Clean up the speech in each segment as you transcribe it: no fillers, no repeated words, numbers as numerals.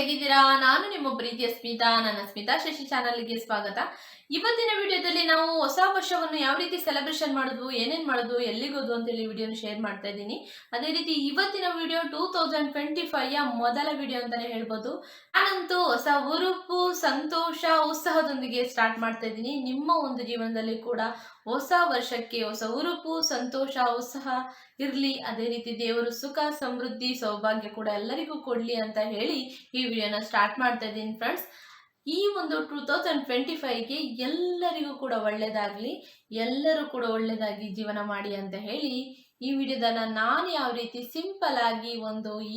ಹೇಗಿದ್ದೀರಾ? ನಾನು ನಿಮ್ಮ ಪ್ರೀತಿಯ ಸ್ಮಿತಾ. ನನ್ನ ಸ್ಮಿತಾ ಶಶಿ ಚಾನಲ್ಗೆ ಸ್ವಾಗತ. ಇವತ್ತಿನ ವಿಡಿಯೋದಲ್ಲಿ ನಾವು ಹೊಸ ವರ್ಷವನ್ನು ಯಾವ ರೀತಿ ಸೆಲೆಬ್ರೇಷನ್ ಮಾಡೋದು, ಏನೇನ್ ಮಾಡೋದು, ಎಲ್ಲಿಗೋದು ಅಂತ ಹೇಳಿ ವಿಡಿಯೋನ ಶೇರ್ ಮಾಡ್ತಾ ಇದ್ದೀನಿ. ಅದೇ ರೀತಿ ಇವತ್ತಿನ ವಿಡಿಯೋ 2025 ಮೊದಲ ವಿಡಿಯೋ ಅಂತಾನೆ ಹೇಳ್ಬೋದು. ನಾನಂತೂ ಹೊಸ ಹುರುಪು, ಸಂತೋಷ, ಉತ್ಸಾಹದೊಂದಿಗೆ ಸ್ಟಾರ್ಟ್ ಮಾಡ್ತಾ ಇದ್ದೀನಿ. ನಿಮ್ಮ ಒಂದು ಜೀವನದಲ್ಲಿ ಕೂಡ ಹೊಸ ವರ್ಷಕ್ಕೆ ಹೊಸ ಹುರುಪು, ಸಂತೋಷ, ಉತ್ಸಾಹ ಇರ್ಲಿ. ಅದೇ ರೀತಿ ದೇವರು ಸುಖ, ಸಮೃದ್ಧಿ, ಸೌಭಾಗ್ಯ ಕೂಡ ಎಲ್ಲರಿಗೂ ಕೊಡ್ಲಿ ಅಂತ ಹೇಳಿ ಈ ವಿಡಿಯೋನ ಸ್ಟಾರ್ಟ್ ಮಾಡ್ತಾ ಇದ್ದೀನಿ ಫ್ರೆಂಡ್ಸ್. ಈ ಒಂದು 2025ಗೆ ಎಲ್ಲರಿಗೂ ಕೂಡ ಒಳ್ಳೇದಾಗ್ಲಿ, ಎಲ್ಲರೂ ಕೂಡ ಒಳ್ಳೇದಾಗಿ ಜೀವನ ಮಾಡಿ ಅಂತ ಹೇಳಿ ಈ ವಿಡಿಯೋದನ್ನ ನಾನು ಯಾವ ರೀತಿ ಸಿಂಪಲ್ ಆಗಿ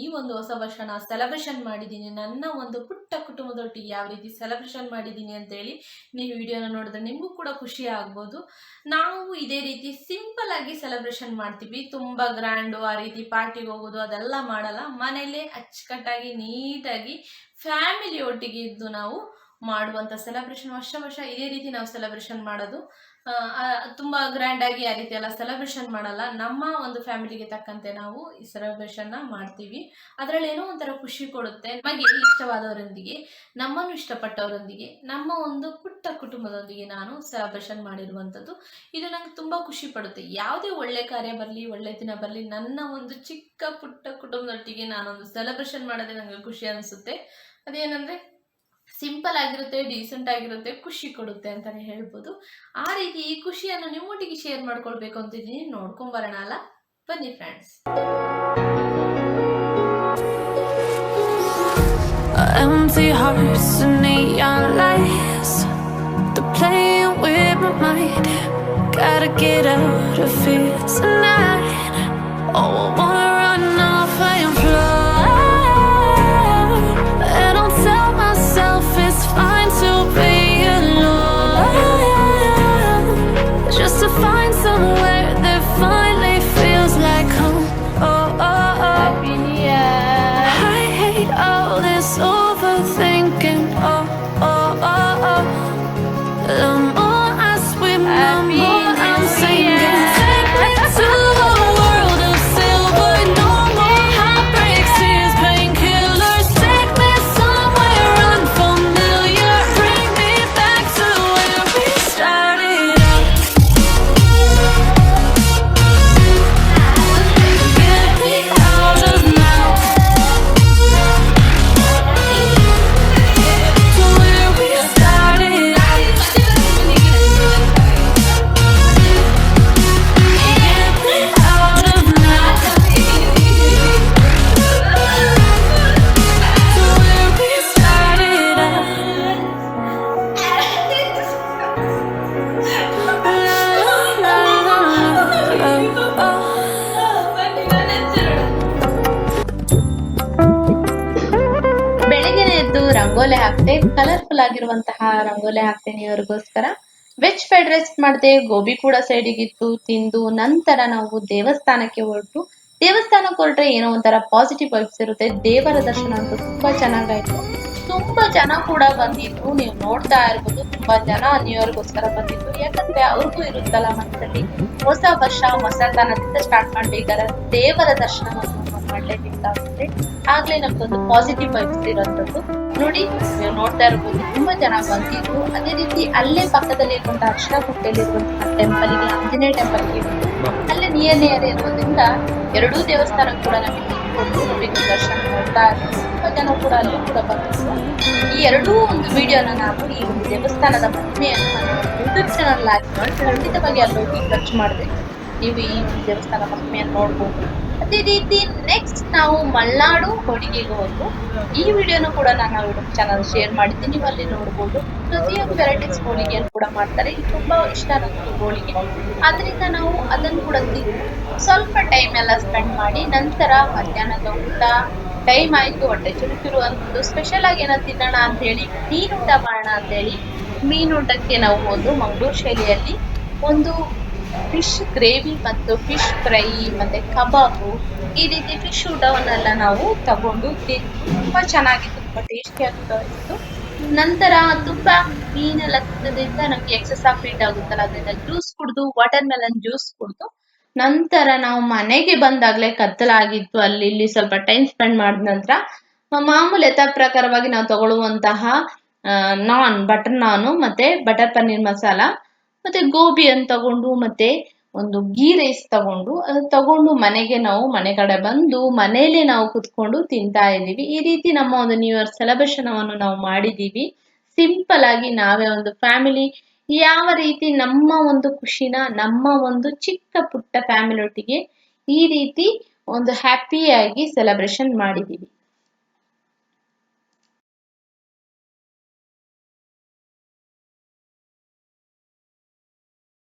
ಈ ಒಂದು ಹೊಸ ವರ್ಷನ ಸೆಲೆಬ್ರೇಷನ್ ಮಾಡಿದ್ದೀನಿ, ನನ್ನ ಒಂದು ಪುಟ್ಟ ಕುಟುಂಬದೊಟ್ಟಿಗೆ ಯಾವ ರೀತಿ ಸೆಲೆಬ್ರೇಷನ್ ಮಾಡಿದ್ದೀನಿ ಅಂತ ಹೇಳಿ ನೀವು ವಿಡಿಯೋನ ನೋಡಿದ್ರೆ ನಿಮಗೂ ಕೂಡ ಖುಷಿ ಆಗ್ಬೋದು. ನಾವು ಇದೇ ರೀತಿ ಸಿಂಪಲ್ ಆಗಿ ಸೆಲೆಬ್ರೇಷನ್ ಮಾಡ್ತೀವಿ, ತುಂಬಾ ಗ್ರ್ಯಾಂಡು ಆ ರೀತಿ ಪಾರ್ಟಿಗೆ ಹೋಗೋದು ಅದೆಲ್ಲ ಮಾಡಲ್ಲ. ಮನೇಲೆ ಅಚ್ಚುಕಟ್ಟಾಗಿ ನೀಟಾಗಿ ಫ್ಯಾಮಿಲಿ ಒಟ್ಟಿಗೆ ಇದ್ದು ನಾವು ಮಾಡುವಂತ ಸೆಲೆಬ್ರೇಷನ್. ವರ್ಷ ಇದೇ ರೀತಿ ನಾವು ಸೆಲೆಬ್ರೇಷನ್ ಮಾಡೋದು. ತುಂಬಾ ಗ್ರ್ಯಾಂಡ್ ಆಗಿ ಆ ರೀತಿ ಎಲ್ಲ ಸೆಲೆಬ್ರೇಷನ್ ಮಾಡಲ್ಲ. ನಮ್ಮ ಒಂದು ಫ್ಯಾಮಿಲಿಗೆ ತಕ್ಕಂತೆ ನಾವು ಈ ಸೆಲೆಬ್ರೇಷನ್ ಮಾಡ್ತೀವಿ. ಅದರಲ್ಲಿ ಏನೋ ಒಂಥರ ಖುಷಿ ಕೊಡುತ್ತೆ. ನಮಗೆ ಇಷ್ಟವಾದವರೊಂದಿಗೆ, ನಮ್ಮನ್ನು ಇಷ್ಟಪಟ್ಟವರೊಂದಿಗೆ, ನಮ್ಮ ಒಂದು ಪುಟ್ಟ ಕುಟುಂಬದೊಂದಿಗೆ ನಾನು ಸೆಲೆಬ್ರೇಷನ್ ಮಾಡಿರುವಂಥದ್ದು. ಇದು ನಂಗೆ ತುಂಬಾ ಖುಷಿ ಪಡುತ್ತೆ. ಯಾವುದೇ ಒಳ್ಳೆ ಕಾರ್ಯ ಬರಲಿ, ಒಳ್ಳೆ ದಿನ ಬರಲಿ, ನನ್ನ ಒಂದು ಚಿಕ್ಕ ಪುಟ್ಟ ಕುಟುಂಬದೊಟ್ಟಿಗೆ ನಾನೊಂದು ಸೆಲೆಬ್ರೇಷನ್ ಮಾಡೋದೇ ನನಗೆ ಖುಷಿ ಅನಿಸುತ್ತೆ. ಅದೇನಂದ್ರೆ ಸಿಂಪಲ್ ಆಗಿರುತ್ತೆ, ಡೀಸೆಂಟ್ ಆಗಿರುತ್ತೆ, ಖುಷಿ ಕೊಡುತ್ತೆ ಅಂತಾನೆ ಹೇಳ್ಬೋದು. ಆ ರೀತಿ ಈ ಖುಷಿಯನ್ನು ನಿಮ್ಮೊಟ್ಟಿಗೆ ಶೇರ್ ಮಾಡ್ಕೊಳ್ಬೇಕು ಅಂತಿದ್ದೀನಿ. ನೋಡ್ಕೊಂಡ್ ಬರೋಣ ಅಲ್ಲ, ಬನ್ನಿ friends. Empty hearts and neon lights, they're playing with my mind. Gotta get out of here tonight. Oh, I wanna run off and fly. And I'll tell myself it's fine to be alone, just to find somewhere that finally feels like home. Oh, oh, oh. Happy New Year. I hate all this overthinking. Oh, oh, oh, oh. The more I swim, the more I'm sinking. Take me to a world of silver. No more heartbreaks, tears, painkillers. Take me somewhere unfamiliar. Bring me back to where we started out. Get me out of now. To where we started out. Get me out of now. To where we started out. La, la, la, oh, oh. ಬೆಳಿಗ್ಗೆನೆ ಎದ್ದು ರಂಗೋಲೆ ಹಾಕ್ತೆ, colourful ಆಗಿರುವಂತಹ ರಂಗೋಲೆ ಹಾಕ್ತೇನೆ ಇವ್ರಿಗೋಸ್ಕರ. Veg fried rice ಮಾಡಿದೆ, ಗೋಬಿ ಕೂಡ ಸೈಡಿಗಿತ್ತು, ತಿಂದು ನಂತರ ನಾವು ದೇವಸ್ಥಾನಕ್ಕೆ ಹೊರಟು. ದೇವಸ್ಥಾನಕ್ಕೆ ಹೊರಟ್ರೆ ಏನೋ ಒಂಥರ ಪಾಸಿಟಿವ್ ವೈಬ್ಸ್ ಇರುತ್ತೆ. ದೇವರ ದರ್ಶನ ಅಂತೂ ತುಂಬಾ ಚೆನ್ನಾಗಾಯ್ತು. ತುಂಬಾ ಜನ ಕೂಡ ಬಂದಿದ್ರು, ನೀವು ನೋಡ್ತಾ ಇರ್ಬೋದು. ತುಂಬಾ ಜನ ನ್ಯೂ ಇಯರ್ಗೋಸ್ಕರ ಬಂದಿದ್ರು. ಯಾಕಂದ್ರೆ ಅವ್ರಿಗೂ ಇರುತ್ತಲ್ಲ ಮನಸ್ಸಲ್ಲಿ ಹೊಸ ವರ್ಷ ಹೊಸತನದಿಂದ ಸ್ಟಾರ್ಟ್ ಮಾಡ್ಬೇಕಾದ್ರೆ ದೇವರ ದರ್ಶನವನ್ನು ಮಾಡ್ಲೇಬೇಕಾಗುತ್ತೆ. ಆಗ್ಲೇ ನಮ್ಗೊಂದು ಪಾಸಿಟಿವ್ ವೈಬ್ಸ್ ಇರೋಂಥದ್ದು. ನೋಡಿ, ನೀವು ನೋಡ್ತಾ ಇರ್ಬೋದು, ತುಂಬಾ ಜನ ಬಂದಿದ್ರು. ಅದೇ ರೀತಿ ಅಲ್ಲೇ ಪಕ್ಕದಲ್ಲಿ ಇರುವಂತಹ ಅರ್ಶನಗುಪ್ಪೆಯಲ್ಲಿರುವಂತಹ ಟೆಂಪಲ್ಗೆ, ಆಂಜನೇಯ ಟೆಂಪಲ್ಗೆ ಅಲ್ಲೇ ನಿಯರ್ ಇರೋದ್ರಿಂದ ಎರಡೂ ದೇವಸ್ಥಾನ ಕೂಡ ನಮಗೆ ದರ್ಶನ ಮಾಡ್ತಾ ಇದ್ರು. ತುಂಬಾ ಜನ ಕೂಡ ಅಲ್ಲೂ ಕೂಡ ಬಂದಿದ್ರು. ಈ ಎರಡೂ ಒಂದು ವಿಡಿಯೋನ ನಾನು ಈ ಒಂದು ದೇವಸ್ಥಾನದ ಮಹಿಮೆಯನ್ನು ನಾನು ಯೂಟ್ಯೂಬ್ ಚಾನಲ್ ಹಾಕಿ ಖಂಡಿತವಾಗಿ ಅಲ್ಲೋಗಿ ಖರ್ಚು ಮಾಡಿದೆ. ನೀವು ಈ ಒಂದು ದೇವಸ್ಥಾನ ಮಹಿಮೆಯನ್ನು ನೋಡ್ಬೋದು. ಅದೇ ರೀತಿ ನೆಕ್ಸ್ಟ್ ನಾವು ಮಲ್ನಾಡು ಹೋಳಿಗೆಗೆ ಹೋದ್ರು. ಈ ವಿಡಿಯೋನು ಕೂಡ ನಾನು ಯೂಟ್ಯೂಬ್ ಚಾನಲ್ ಶೇರ್ ಮಾಡಿದ್ದೀನಿ, ನೀವು ಅಲ್ಲಿ ನೋಡ್ಬೋದು. ಪ್ರತಿಯೊಂದು ವೆರೈಟೀಸ್ ಹೋಳಿಗೆಯನ್ನು ಕೂಡ ಮಾಡ್ತಾರೆ. ಇದು ತುಂಬಾ ಇಷ್ಟ ನನಗೆ ಹೋಳಿಗೆ, ಆದ್ರಿಂದ ನಾವು ಅದನ್ನು ಕೂಡ ತಿಂದು ಸ್ವಲ್ಪ ಟೈಮ್ ಎಲ್ಲ ಸ್ಪೆಂಡ್ ಮಾಡಿ ನಂತರ ಮಧ್ಯಾಹ್ನದ ಊಟ ಟೈಮ್ ಆಯ್ತು, ಹೊಟ್ಟೆ ಚುರುಚುರು ಅಂತದ್ದು ಸ್ಪೆಷಲ್ ಆಗಿ ಏನೋ ತಿನ್ನೋಣ ಅಂತ ಹೇಳಿ ಮೀನೂಟ ಮಾಡೋಣ ಅಂತ ಹೇಳಿ ಮೀನೂಟಕ್ಕೆ ನಾವು ಹೋದ್ರು. ಮಂಗಳೂರು ಶೈಲಿಯಲ್ಲಿ ಒಂದು ಫಿಶ್ ಗ್ರೇವಿ ಮತ್ತು ಫಿಶ್ ಫ್ರೈ ಮತ್ತೆ ಕಬಾಬು, ಈ ರೀತಿ ಫಿಶ್ ಊಟವನ್ನೆಲ್ಲ ನಾವು ತಗೊಂಡು ತಿಂದು ತುಂಬಾ ಚೆನ್ನಾಗಿತ್ತು, ತುಂಬಾ ಟೇಸ್ಟಿ ಆಗ್ತಾ ಇತ್ತು. ನಂತರ ತುಂಬಾ ಮೀನೆಲ್ಲ ತಿನ್ನೋದ್ರಿಂದ ನಮ್ಗೆ ಎಕ್ಸಸ್ ಆಫ್ ಫೀಡ್ ಆಗುತ್ತಲ್ಲ, ಅದರಿಂದ ಜ್ಯೂಸ್ ಕುಡ್ದು, ವಾಟರ್ ಮೆಲನ್ ಜ್ಯೂಸ್ ಕುಡ್ದು ನಂತರ ನಾವು ಮನೆಗೆ ಬಂದಾಗ್ಲೇ ಕತ್ತಲಾಗಿತ್ತು. ಅಲ್ಲಿ ಇಲ್ಲಿ ಸ್ವಲ್ಪ ಟೈಮ್ ಸ್ಪೆಂಡ್ ಮಾಡಿದ ನಂತರ ಮಾಮೂಲಿ ಯಥಾ ಪ್ರಕಾರವಾಗಿ ನಾವು ತಗೊಳ್ಳುವಂತಹ ಬಟರ್ ನಾನು ಮತ್ತೆ ಬಟರ್ ಪನ್ನೀರ್ ಮಸಾಲ ಮತ್ತೆ ಗೋಬಿಯನ್ನು ತಗೊಂಡು ಮತ್ತೆ ಒಂದು ಗೀ ರೈಸ್ ತಗೊಂಡು ಅದನ್ನ ತಗೊಂಡು ಮನೆ ಕಡೆ ಬಂದು ಮನೆಯಲ್ಲೇ ನಾವು ಕುತ್ಕೊಂಡು ತಿಂತಾ ಇದ್ದೀವಿ. ಈ ರೀತಿ ನಮ್ಮ ಒಂದು ನ್ಯೂ ಇಯರ್ ಸೆಲೆಬ್ರೇಷನ್ ಅನ್ನು ನಾವು ಮಾಡಿದ್ದೀವಿ. ಸಿಂಪಲ್ ಆಗಿ ನಾವೇ ಒಂದು ಫ್ಯಾಮಿಲಿ ಯಾವ ರೀತಿ ನಮ್ಮ ಒಂದು ಖುಷಿನ ನಮ್ಮ ಒಂದು ಚಿಕ್ಕ ಪುಟ್ಟ ಫ್ಯಾಮಿಲಿ ಒಟ್ಟಿಗೆ ಈ ರೀತಿ ಒಂದು ಹ್ಯಾಪಿಯಾಗಿ ಸೆಲೆಬ್ರೇಷನ್ ಮಾಡಿದ್ದೀವಿ.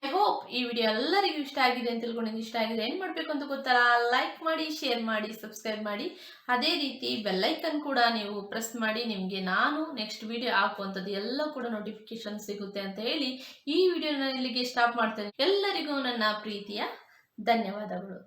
ಐ ಹೋಪ್ ಈ ವಿಡಿಯೋ ಎಲ್ಲರಿಗೂ ಇಷ್ಟ ಆಗಿದೆ ಅಂತ ತಿಳ್ಕೊಂಡಿದ್ದು. ಇಷ್ಟ ಆಗಿದೆ ಏನು ಮಾಡಬೇಕು ಅಂತ ಗೊತ್ತಲ್ಲ, ಲೈಕ್ ಮಾಡಿ, ಶೇರ್ ಮಾಡಿ, ಸಬ್ಸ್ಕ್ರೈಬ್ ಮಾಡಿ. ಅದೇ ರೀತಿ ಬೆಲ್ಲೈಕನ್ ಕೂಡ ನೀವು ಪ್ರೆಸ್ ಮಾಡಿ. ನಿಮಗೆ ನಾನು ನೆಕ್ಸ್ಟ್ ವಿಡಿಯೋ ಹಾಕುವಂಥದ್ದು ಎಲ್ಲ ಕೂಡ ನೋಟಿಫಿಕೇಶನ್ ಸಿಗುತ್ತೆ ಅಂತ ಹೇಳಿ ಈ ವಿಡಿಯೋನ ಇಲ್ಲಿಗೆ ಸ್ಟಾಪ್ ಮಾಡ್ತೇನೆ. ಎಲ್ಲರಿಗೂ ನನ್ನ ಪ್ರೀತಿಯ ಧನ್ಯವಾದಗಳು.